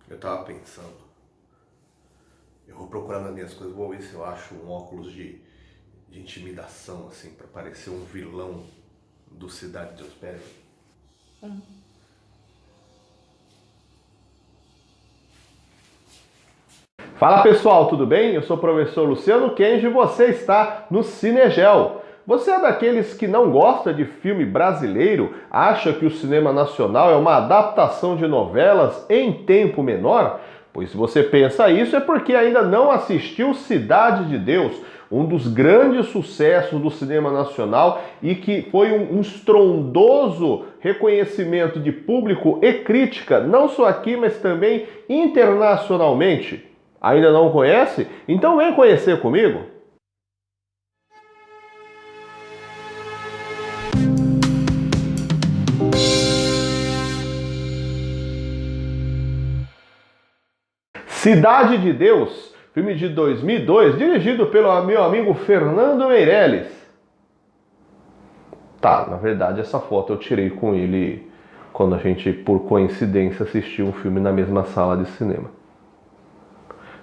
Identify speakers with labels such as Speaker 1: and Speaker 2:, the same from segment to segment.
Speaker 1: Eu tava pensando, eu vou procurar nas minhas coisas, vou ver se eu acho um óculos de intimidação, assim, pra parecer um vilão do Cidade de Deus. Pera aí. Fala pessoal, tudo bem? Eu sou o professor Luciano Kenji e você está no Cinegel. Você é daqueles que não gosta de filme brasileiro, acha que o cinema nacional é uma adaptação de novelas em tempo menor? Pois se você pensa isso é porque ainda não assistiu Cidade de Deus, um dos grandes sucessos do cinema nacional e que foi um estrondoso reconhecimento de público e crítica, não só aqui, mas também internacionalmente. Ainda não conhece? Então vem conhecer comigo! Cidade de Deus, filme de 2002, dirigido pelo meu amigo Fernando Meirelles. Tá, na verdade essa foto eu tirei com ele quando a gente, por coincidência, assistiu um filme na mesma sala de cinema.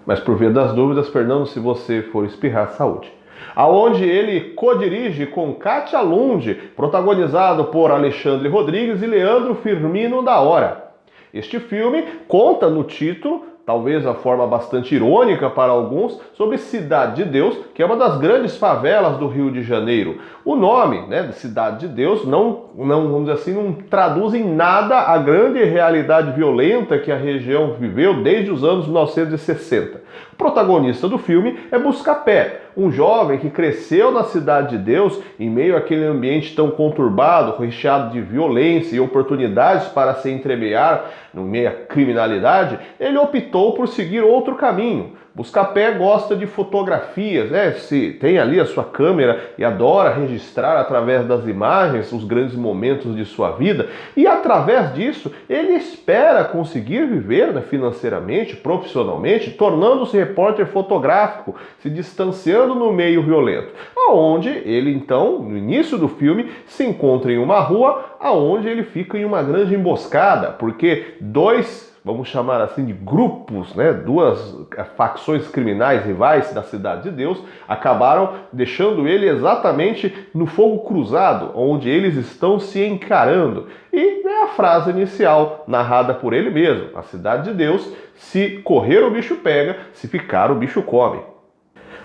Speaker 1: Mas por via das dúvidas, Fernando, se você for espirrar, saúde. Aonde ele co-dirige com Kátia Lund, protagonizado por Alexandre Rodrigues e Leandro Firmino da Hora. Este filme conta no título, talvez a forma bastante irônica para alguns, sobre Cidade de Deus, que é uma das grandes favelas do Rio de Janeiro. O nome, de Cidade de Deus, não, vamos dizer assim, não traduz em nada a grande realidade violenta que a região viveu desde os anos 1960. O protagonista do filme é Buscapé, um jovem que cresceu na Cidade de Deus em meio àquele ambiente tão conturbado, recheado de violência e oportunidades para se entremear no meio à criminalidade. Ele optou por seguir outro caminho. Buscapé gosta de fotografias, tem ali a sua câmera e adora registrar através das imagens os grandes momentos de sua vida, e através disso ele espera conseguir viver financeiramente, profissionalmente, tornando-se repórter fotográfico, se distanciando no meio violento, aonde ele então, no início do filme, se encontra em uma rua aonde ele fica em uma grande emboscada, porque vamos chamar assim de grupos, duas facções criminais rivais da Cidade de Deus, acabaram deixando ele exatamente no fogo cruzado, onde eles estão se encarando. E é a frase inicial, narrada por ele mesmo: a Cidade de Deus, se correr o bicho pega, se ficar o bicho come.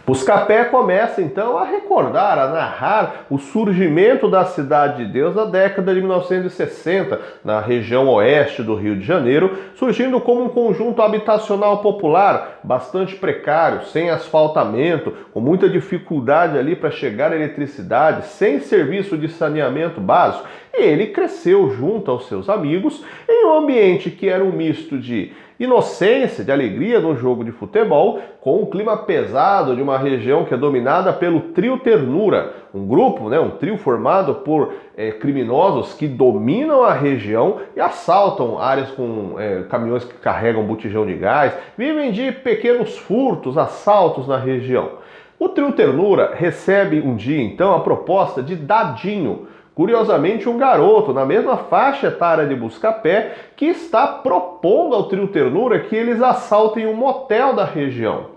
Speaker 1: Buscapé começa então a recordar, a narrar o surgimento da Cidade de Deus na década de 1960, na região oeste do Rio de Janeiro, surgindo como um conjunto habitacional popular, bastante precário, sem asfaltamento, com muita dificuldade ali para chegar à eletricidade, sem serviço de saneamento básico. E ele cresceu junto aos seus amigos em um ambiente que era um misto de inocência, de alegria no jogo de futebol, com um clima pesado de uma região que é dominada pelo Trio Ternura, um grupo, um trio formado por criminosos que dominam a região e assaltam áreas com caminhões que carregam botijão de gás, vivem de pequenos furtos, assaltos na região. O Trio Ternura recebe um dia então a proposta de Dadinho, curiosamente um garoto na mesma faixa etária de Buscapé, que está propondo ao Trio Ternura que eles assaltem um motel da região.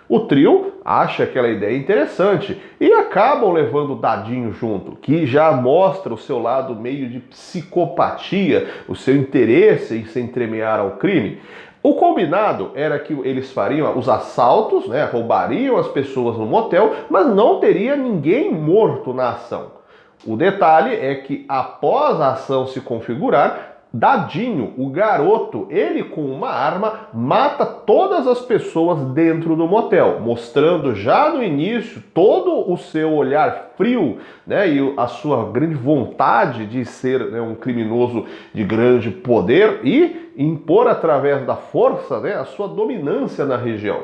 Speaker 1: O trio acha aquela ideia interessante e acabam levando o Dadinho junto, que já mostra o seu lado meio de psicopatia, o seu interesse em se entremear ao crime. O combinado era que eles fariam os assaltos, roubariam as pessoas no motel, mas não teria ninguém morto na ação. O detalhe é que, após a ação se configurar, Dadinho, o garoto, ele com uma arma, mata todas as pessoas dentro do motel, mostrando já no início todo o seu olhar frio, e a sua grande vontade de ser um criminoso de grande poder e impor através da força a sua dominância na região.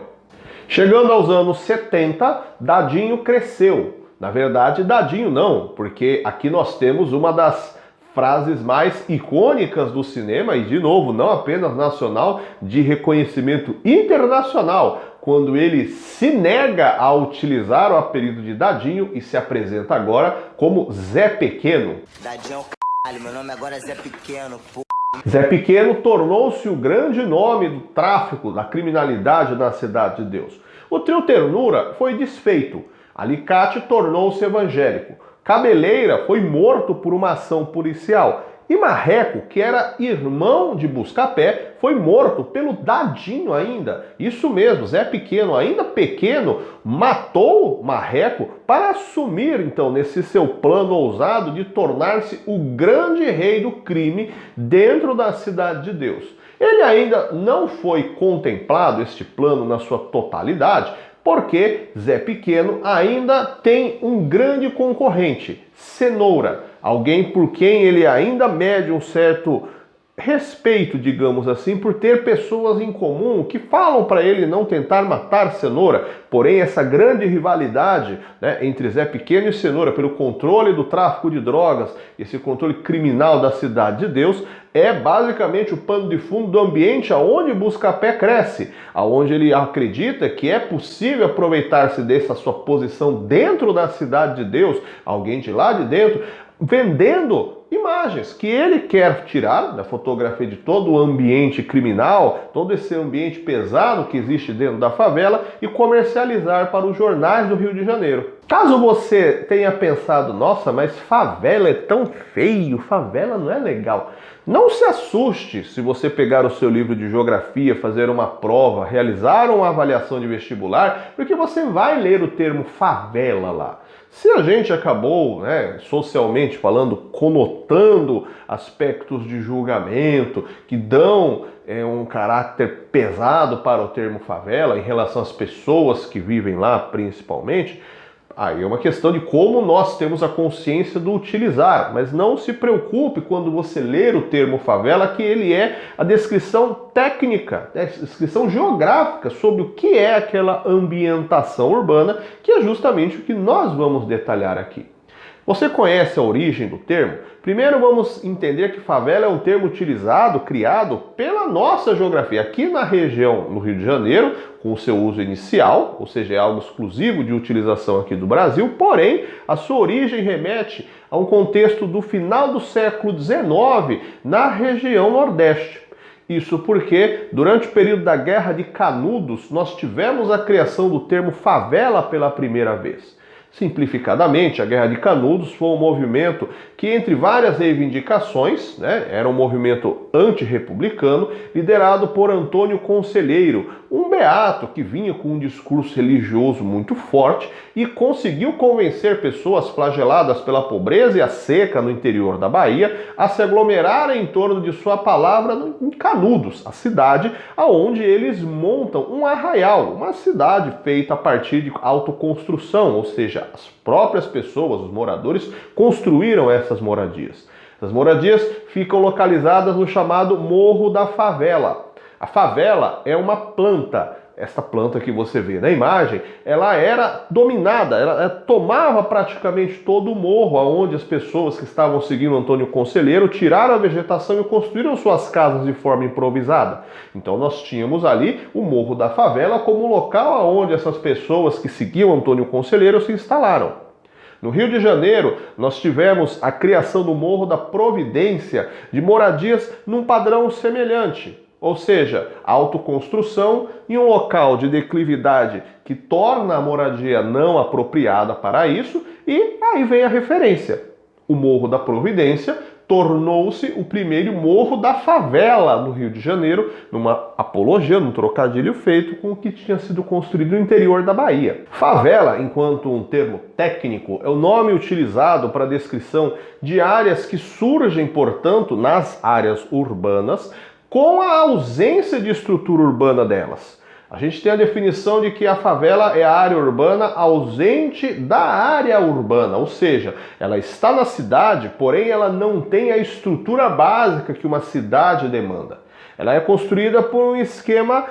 Speaker 1: Chegando aos anos 70, Dadinho cresceu. Na verdade, Dadinho não, porque aqui nós temos uma das frases mais icônicas do cinema, e de novo, não apenas nacional, de reconhecimento internacional, quando ele se nega a utilizar o apelido de Dadinho e se apresenta agora como Zé Pequeno.
Speaker 2: Dadinho é o caralho, meu nome agora é Zé Pequeno, pô.
Speaker 1: Zé Pequeno tornou-se o grande nome do tráfico, da criminalidade na Cidade de Deus. O trio Ternura foi desfeito. Alicate tornou-se evangélico. Cabeleira foi morto por uma ação policial. E Marreco, que era irmão de Buscapé, foi morto pelo Dadinho ainda. Isso mesmo, Zé Pequeno, ainda pequeno, matou Marreco para assumir, então, nesse seu plano ousado de tornar-se o grande rei do crime dentro da Cidade de Deus. Ele ainda não foi contemplado, este plano, na sua totalidade, porque Zé Pequeno ainda tem um grande concorrente, Cenoura, alguém por quem ele ainda mede um certo respeito, digamos assim, por ter pessoas em comum que falam para ele não tentar matar Cenoura. Porém, essa grande rivalidade, né, entre Zé Pequeno e Cenoura pelo controle do tráfico de drogas, esse controle criminal da Cidade de Deus, é basicamente o pano de fundo do ambiente aonde Buscapé cresce, aonde ele acredita que é possível aproveitar-se dessa sua posição dentro da Cidade de Deus, alguém de lá de dentro, vendendo imagens que ele quer tirar da fotografia de todo o ambiente criminal, todo esse ambiente pesado que existe dentro da favela e comercializar para os jornais do Rio de Janeiro. Caso você tenha pensado, nossa, mas favela é tão feio, favela não é legal. Não se assuste se você pegar o seu livro de geografia, fazer uma prova, realizar uma avaliação de vestibular, porque você vai ler o termo favela lá. Se a gente acabou, socialmente falando, conotando aspectos de julgamento que dão um caráter pesado para o termo favela em relação às pessoas que vivem lá, principalmente, aí é uma questão de como nós temos a consciência do utilizar, mas não se preocupe quando você ler o termo favela, que ele é a descrição técnica, a descrição geográfica sobre o que é aquela ambientação urbana, que é justamente o que nós vamos detalhar aqui. Você conhece a origem do termo? Primeiro vamos entender que favela é um termo utilizado, criado pela nossa geografia. Aqui na região, no Rio de Janeiro, com o seu uso inicial, ou seja, é algo exclusivo de utilização aqui do Brasil, porém, a sua origem remete a um contexto do final do século XIX na região Nordeste. Isso porque, durante o período da Guerra de Canudos, nós tivemos a criação do termo favela pela primeira vez. Simplificadamente, a Guerra de Canudos foi um movimento que, entre várias reivindicações, era um movimento antirrepublicano, liderado por Antônio Conselheiro, um beato que vinha com um discurso religioso muito forte e conseguiu convencer pessoas flageladas pela pobreza e a seca no interior da Bahia a se aglomerarem em torno de sua palavra em Canudos, a cidade onde eles montam um arraial, uma cidade feita a partir de autoconstrução, ou seja, as próprias pessoas, os moradores, construíram essas moradias. As moradias ficam localizadas no chamado Morro da Favela. A favela é uma planta. Esta planta que você vê na imagem, ela era dominada, ela tomava praticamente todo o morro, onde as pessoas que estavam seguindo Antônio Conselheiro tiraram a vegetação e construíram suas casas de forma improvisada. Então nós tínhamos ali o Morro da Favela como local onde essas pessoas que seguiam Antônio Conselheiro se instalaram. No Rio de Janeiro, nós tivemos a criação do Morro da Providência, de moradias num padrão semelhante. Ou seja, autoconstrução em um local de declividade que torna a moradia não apropriada para isso, e aí vem a referência. O Morro da Providência tornou-se o primeiro morro da favela no Rio de Janeiro, numa apologia, num trocadilho feito com o que tinha sido construído no interior da Bahia. Favela, enquanto um termo técnico, é o nome utilizado para a descrição de áreas que surgem, portanto, nas áreas urbanas, com a ausência de estrutura urbana delas. A gente tem a definição de que a favela é a área urbana ausente da área urbana, ou seja, ela está na cidade, porém ela não tem a estrutura básica que uma cidade demanda. Ela é construída por um esquema,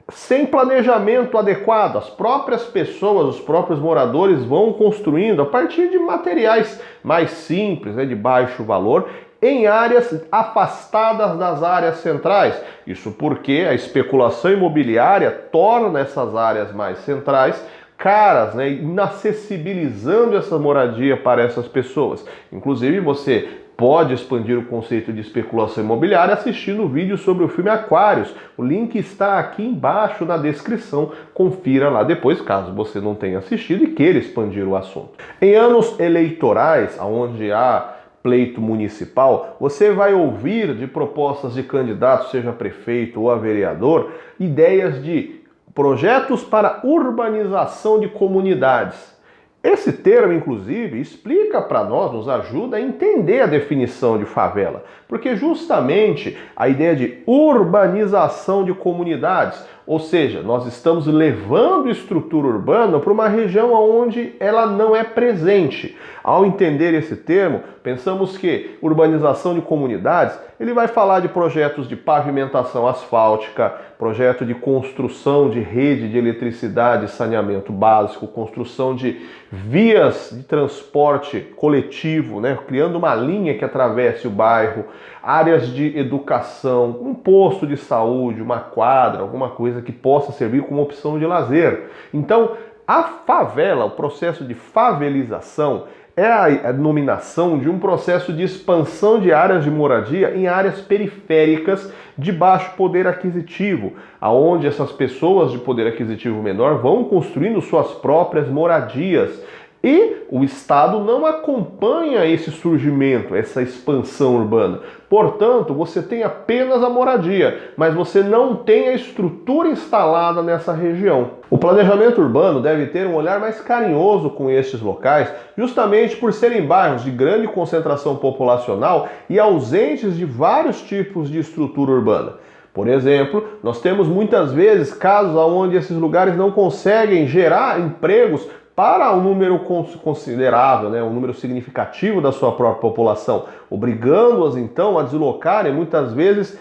Speaker 1: sem planejamento adequado. As próprias pessoas, os próprios moradores vão construindo a partir de materiais mais simples, de baixo valor, em áreas afastadas das áreas centrais. Isso porque a especulação imobiliária torna essas áreas mais centrais caras, inacessibilizando essa moradia para essas pessoas. Inclusive, você pode expandir o conceito de especulação imobiliária assistindo o vídeo sobre o filme Aquários. O link está aqui embaixo na descrição. Confira lá depois, caso você não tenha assistido e queira expandir o assunto. Em anos eleitorais, onde há pleito municipal, você vai ouvir de propostas de candidatos, seja prefeito ou a vereador, ideias de projetos para urbanização de comunidades. Esse termo, inclusive, explica para nós, nos ajuda a entender a definição de favela, porque justamente a ideia de urbanização de comunidades, ou seja, nós estamos levando estrutura urbana para uma região onde ela não é presente. Ao entender esse termo, pensamos que urbanização de comunidades, ele vai falar de projetos de pavimentação asfáltica, projeto de construção de rede de eletricidade e saneamento básico, construção de vias de transporte coletivo, criando uma linha que atravesse o bairro, áreas de educação, um posto de saúde, uma quadra, alguma coisa que possa servir como opção de lazer. Então, a favela, o processo de favelização, é a denominação de um processo de expansão de áreas de moradia em áreas periféricas de baixo poder aquisitivo, aonde essas pessoas de poder aquisitivo menor vão construindo suas próprias moradias. E o Estado não acompanha esse surgimento, essa expansão urbana. Portanto, você tem apenas a moradia, mas você não tem a estrutura instalada nessa região. O planejamento urbano deve ter um olhar mais carinhoso com estes locais, justamente por serem bairros de grande concentração populacional e ausentes de vários tipos de estrutura urbana. Por exemplo, nós temos muitas vezes casos onde esses lugares não conseguem gerar empregos para um número considerável, um número significativo da sua própria população, obrigando-as então a deslocarem muitas vezes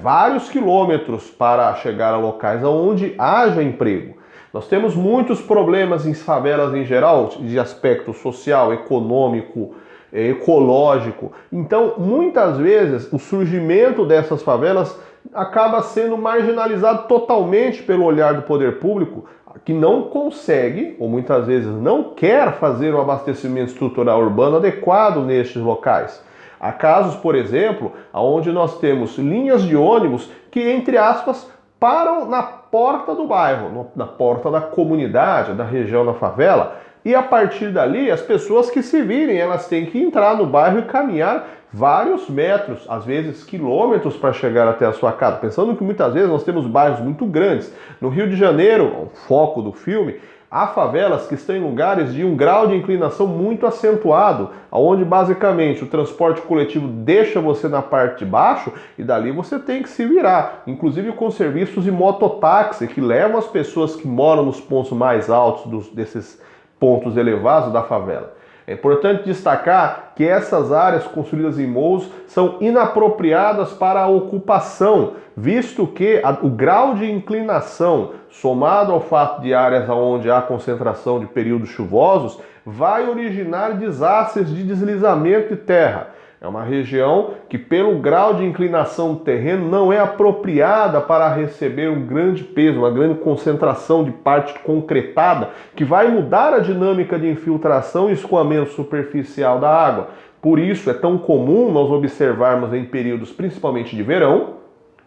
Speaker 1: vários quilômetros para chegar a locais onde haja emprego. Nós temos muitos problemas em favelas em geral, de aspecto social, econômico, ecológico. Então, muitas vezes, o surgimento dessas favelas acaba sendo marginalizado totalmente pelo olhar do poder público, que não consegue, ou muitas vezes não quer fazer o abastecimento estrutural urbano adequado nestes locais. Há casos, por exemplo, onde nós temos linhas de ônibus que, entre aspas, param na porta do bairro, na porta da comunidade, da região da favela, e a partir dali as pessoas que se virem, elas têm que entrar no bairro e caminhar vários metros, às vezes quilômetros, para chegar até a sua casa. Pensando que muitas vezes nós temos bairros muito grandes. No Rio de Janeiro, o foco do filme, há favelas que estão em lugares de um grau de inclinação muito acentuado, onde basicamente o transporte coletivo deixa você na parte de baixo e dali você tem que se virar, inclusive com serviços de mototáxi que levam as pessoas que moram nos pontos mais altos desses pontos elevados da favela. É importante destacar que essas áreas construídas em morros são inapropriadas para a ocupação, visto que o grau de inclinação, somado ao fato de áreas onde há concentração de períodos chuvosos, vai originar desastres de deslizamento de terra. É uma região que, pelo grau de inclinação do terreno, não é apropriada para receber um grande peso, uma grande concentração de parte concretada, que vai mudar a dinâmica de infiltração e escoamento superficial da água. Por isso é tão comum nós observarmos em períodos, principalmente de verão,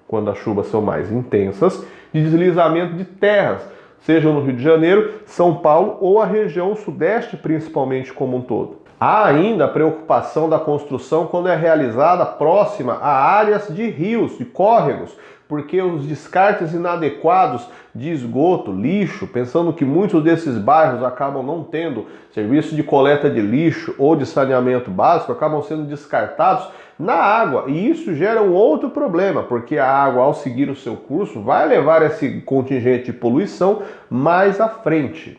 Speaker 1: quando as chuvas são mais intensas, de deslizamento de terras, seja no Rio de Janeiro, São Paulo ou a região sudeste, principalmente como um todo. Há ainda a preocupação da construção quando é realizada próxima a áreas de rios, de córregos, porque os descartes inadequados de esgoto, lixo, pensando que muitos desses bairros acabam não tendo serviço de coleta de lixo ou de saneamento básico, acabam sendo descartados na água. E isso gera um outro problema, porque a água, ao seguir o seu curso, vai levar esse contingente de poluição mais à frente.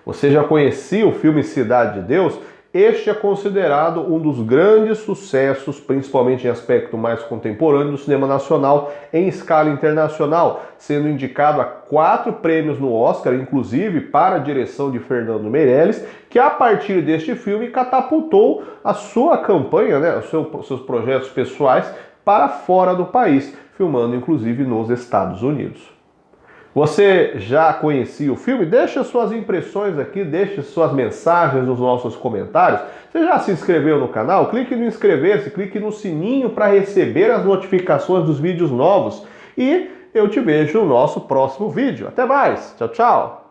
Speaker 1: Você já conhecia o filme Cidade de Deus? Este é considerado um dos grandes sucessos, principalmente em aspecto mais contemporâneo, do cinema nacional em escala internacional, sendo indicado a 4 prêmios no Oscar, inclusive para a direção de Fernando Meirelles, que a partir deste filme catapultou a sua campanha, seus projetos pessoais para fora do país, filmando inclusive nos Estados Unidos. Você já conhecia o filme? Deixa suas impressões aqui, deixe suas mensagens nos nossos comentários. Você já se inscreveu no canal? Clique no inscrever-se, clique no sininho para receber as notificações dos vídeos novos. E eu te vejo no nosso próximo vídeo. Até mais! Tchau, tchau!